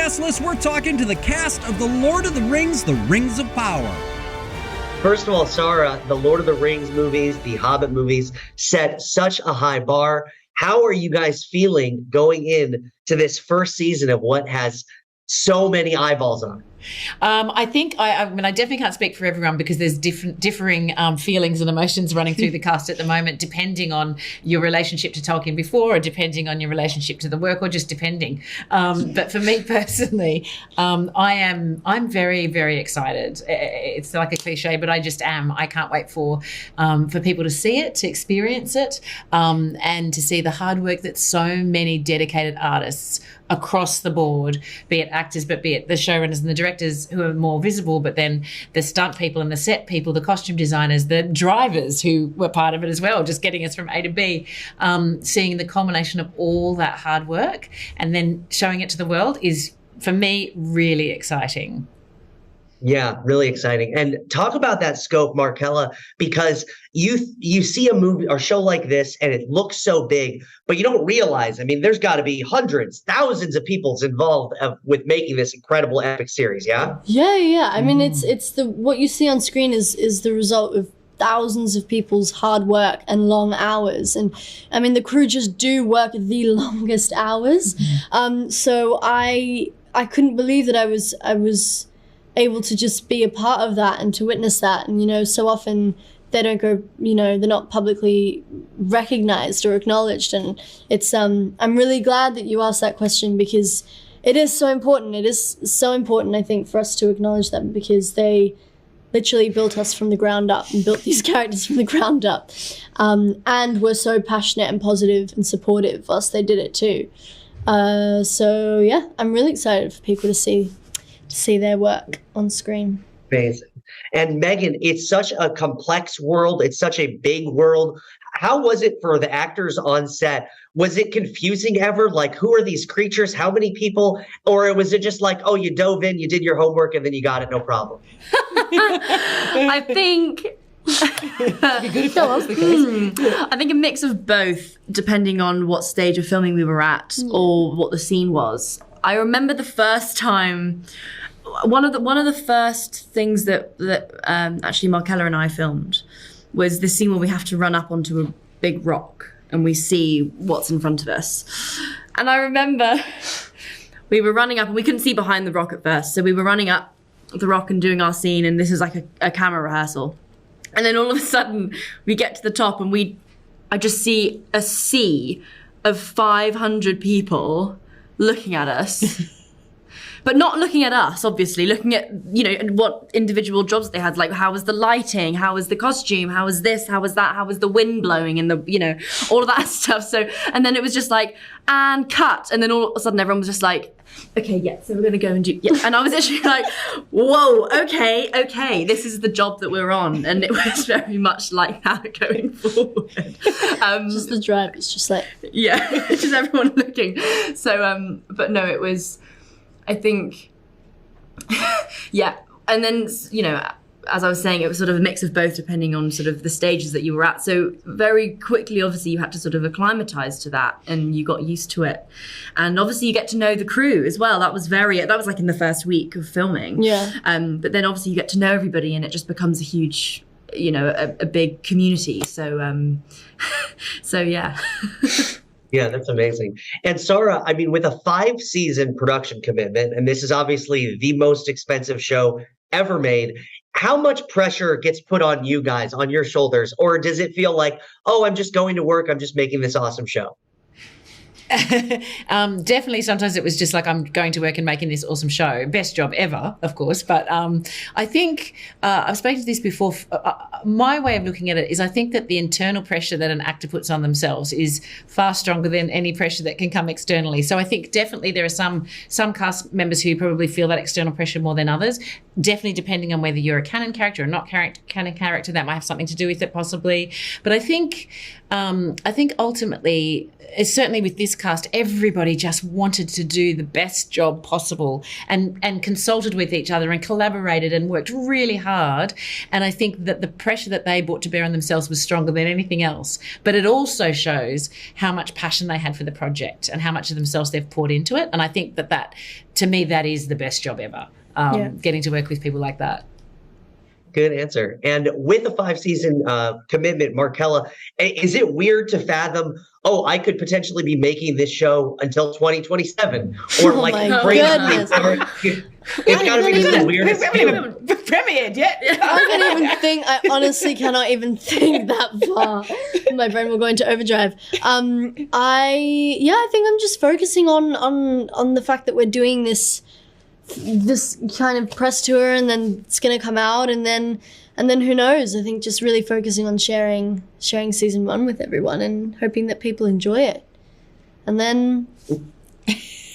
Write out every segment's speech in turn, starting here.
guest list, we're talking to the cast of The Lord of the Rings, The Rings of Power. First of all, Sarah, the Lord of the Rings movies, the Hobbit movies set such a high bar. How are you guys feeling going in to this first season of what has so many eyeballs on it? I think I definitely can't speak for everyone because there's differing feelings and emotions running through the cast at the moment, depending on your relationship to Tolkien before, or depending on your relationship to the work, or just depending. But for me personally, I'm very, very excited. It's like a cliche, but I just am. I can't wait for people to see it, to experience it, and to see the hard work that so many dedicated artists across the board, be it actors, but be it the showrunners and the directors who are more visible, but then the stunt people and the set people, the costume designers, the drivers who were part of it as well, just getting us from A to B, seeing the culmination of all that hard work and then showing it to the world is, for me, really exciting. Yeah, really exciting. And talk about that scope, Markella, because you see a movie or show like this and it looks so big, but you don't realize, I mean, there's got to be hundreds, thousands of people involved with making this incredible epic series, yeah? Yeah. I mean, it's the what you see on screen is the result of thousands of people's hard work and long hours. And I mean, the crew just do work the longest hours. So I couldn't believe that I was able to just be a part of that and to witness that. And, so often they don't go, they're not publicly recognized or acknowledged. And it's, I'm really glad that you asked that question because it is so important. It is so important, I think, for us to acknowledge them because they literally built us from the ground up and built these characters from the ground up. And were so passionate and positive and supportive whilst they did it too. So yeah, I'm really excited for people to see their work on screen. Amazing. And Megan, it's such a complex world. It's such a big world. How was it for the actors on set? Was it confusing ever? Like, who are these creatures? How many people? Or was it just like, oh, you dove in, you did your homework, and then you got it, no problem? I think... It'd be good if that was the case. I think a mix of both, depending on what stage of filming we were at or what the scene was. I remember the first time... One of the first things that actually Markella and I filmed was the scene where we have to run up onto a big rock and we see what's in front of us. And I remember we were running up and we couldn't see behind the rock at first. So we were running up the rock and doing our scene, and this is like a camera rehearsal. And then all of a sudden we get to the top and I just see a sea of 500 people looking at us. But not looking at us, obviously, looking at, what individual jobs they had. Like, how was the lighting? How was the costume? How was this? How was that? How was the wind blowing? And all of that stuff. So, and then it was just like, and cut. And then all of a sudden everyone was just like, okay, yeah, so we're going to go and do, yeah. And I was actually like, whoa, okay, this is the job that we're on. And it was very much like that going forward. Just the drive, it's just like. Yeah, just everyone looking. So, but no, it was... I think, yeah. And then, as I was saying, it was sort of a mix of both depending on sort of the stages that you were at. So very quickly, obviously, you had to sort of acclimatize to that and you got used to it. And obviously you get to know the crew as well. That was like in the first week of filming. Yeah. But then obviously you get to know everybody and it just becomes a huge, a big community. So, so yeah. Yeah, that's amazing. And Sarah, I mean, with a 5-season production commitment, and this is obviously the most expensive show ever made, how much pressure gets put on you guys, on your shoulders? Or does it feel like, oh, I'm just going to work, I'm just making this awesome show? Definitely sometimes it was just like, I'm going to work and making this awesome show. Best job ever, of course. But I think I've spoken to this before. My way of looking at it is I think that the internal pressure that an actor puts on themselves is far stronger than any pressure that can come externally. So I think definitely there are some cast members who probably feel that external pressure more than others. Definitely depending on whether you're a canon character or not canon character, that might have something to do with it possibly. But I think ultimately, certainly with this cast, everybody just wanted to do the best job possible and consulted with each other and collaborated and worked really hard. And I think that the pressure that they brought to bear on themselves was stronger than anything else. But it also shows how much passion they had for the project and how much of themselves they've poured into it. And I think that to me, that is the best job ever, getting to work with people like that. Good answer. And with a 5-season commitment, Markella, is it weird to fathom, I could potentially be making this show until 2027? Or like crazy things? It's got to be the weirdest thing. Premiered yet? I honestly cannot even think that far. My brain will go into overdrive. I think I'm just focusing on the fact that we're doing this kind of press tour, and then it's going to come out, and then who knows. I think just really focusing on sharing season 1 with everyone and hoping that people enjoy it, and then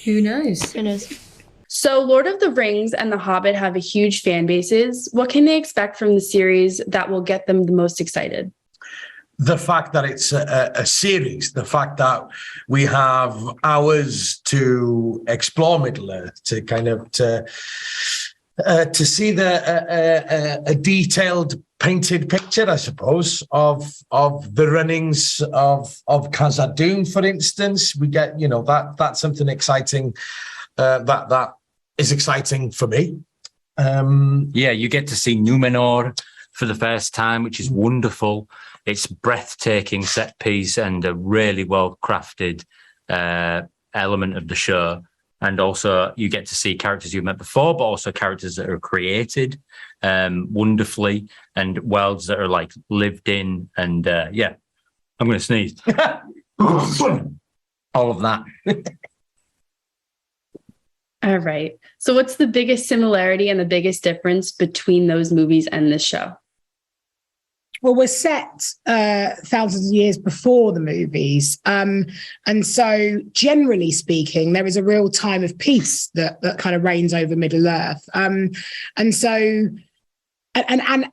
who knows. So Lord of the Rings and The Hobbit have a huge fan bases. What can they expect from the series that will get them the most excited? The fact that it's a series, the fact that we have hours to explore Middle-earth, to kind of to see a detailed painted picture, I suppose, of the runnings of Khazad-dûm, for instance. We get, that's something exciting that is exciting for me. You get to see Numenor for the first time, which is wonderful. It's breathtaking set piece and a really well-crafted element of the show. And also you get to see characters you've met before, but also characters that are created wonderfully, and worlds that are like lived in. And I'm going to sneeze. All of that. All right. So what's the biggest similarity and the biggest difference between those movies and this show? Well, we're set thousands of years before the movies. And so generally speaking, there is a real time of peace that kind of reigns over Middle-earth. And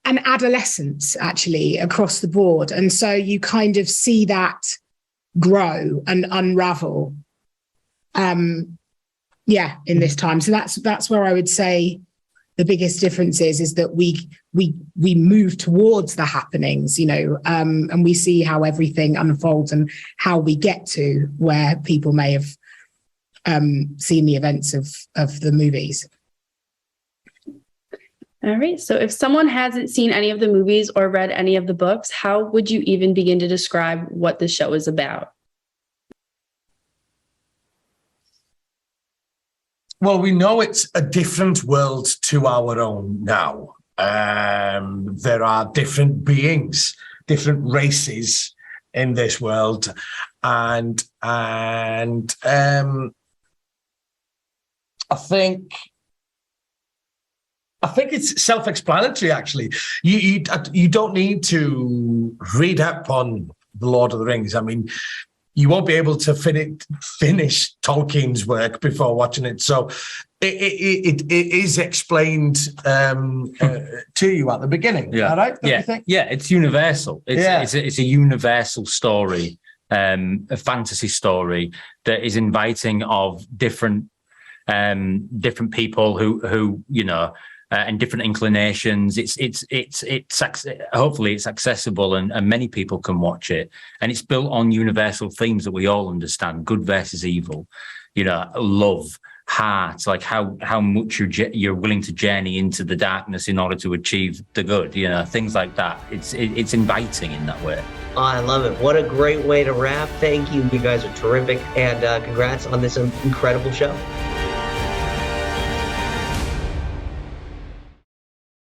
adolescence, actually, across the board. And so you kind of see that grow and unravel, in this time. So that's where I would say the biggest difference is that we move towards the happenings, and we see how everything unfolds and how we get to where people may have seen the events of the movies. All right. So if someone hasn't seen any of the movies or read any of the books, how would you even begin to describe what the show is about? Well, we know it's a different world to our own now. There are different beings, different races in this world, and I think it's self-explanatory. Actually, you don't need to read up on the Lord of the Rings. I mean, you won't be able to finish Tolkien's work before watching it. So it is explained to you at the beginning. Yeah. All right? Yeah. You think? Yeah, it's universal. It's a universal story, a fantasy story that is inviting of different people who and different inclinations. It's hopefully it's accessible and many people can watch it. And it's built on universal themes that we all understand: good versus evil, love, heart, like how much you're willing to journey into the darkness in order to achieve the good, things like that. It's inviting in that way. Oh, I love it. What a great way to wrap. Thank you. You guys are terrific. And congrats on this incredible show.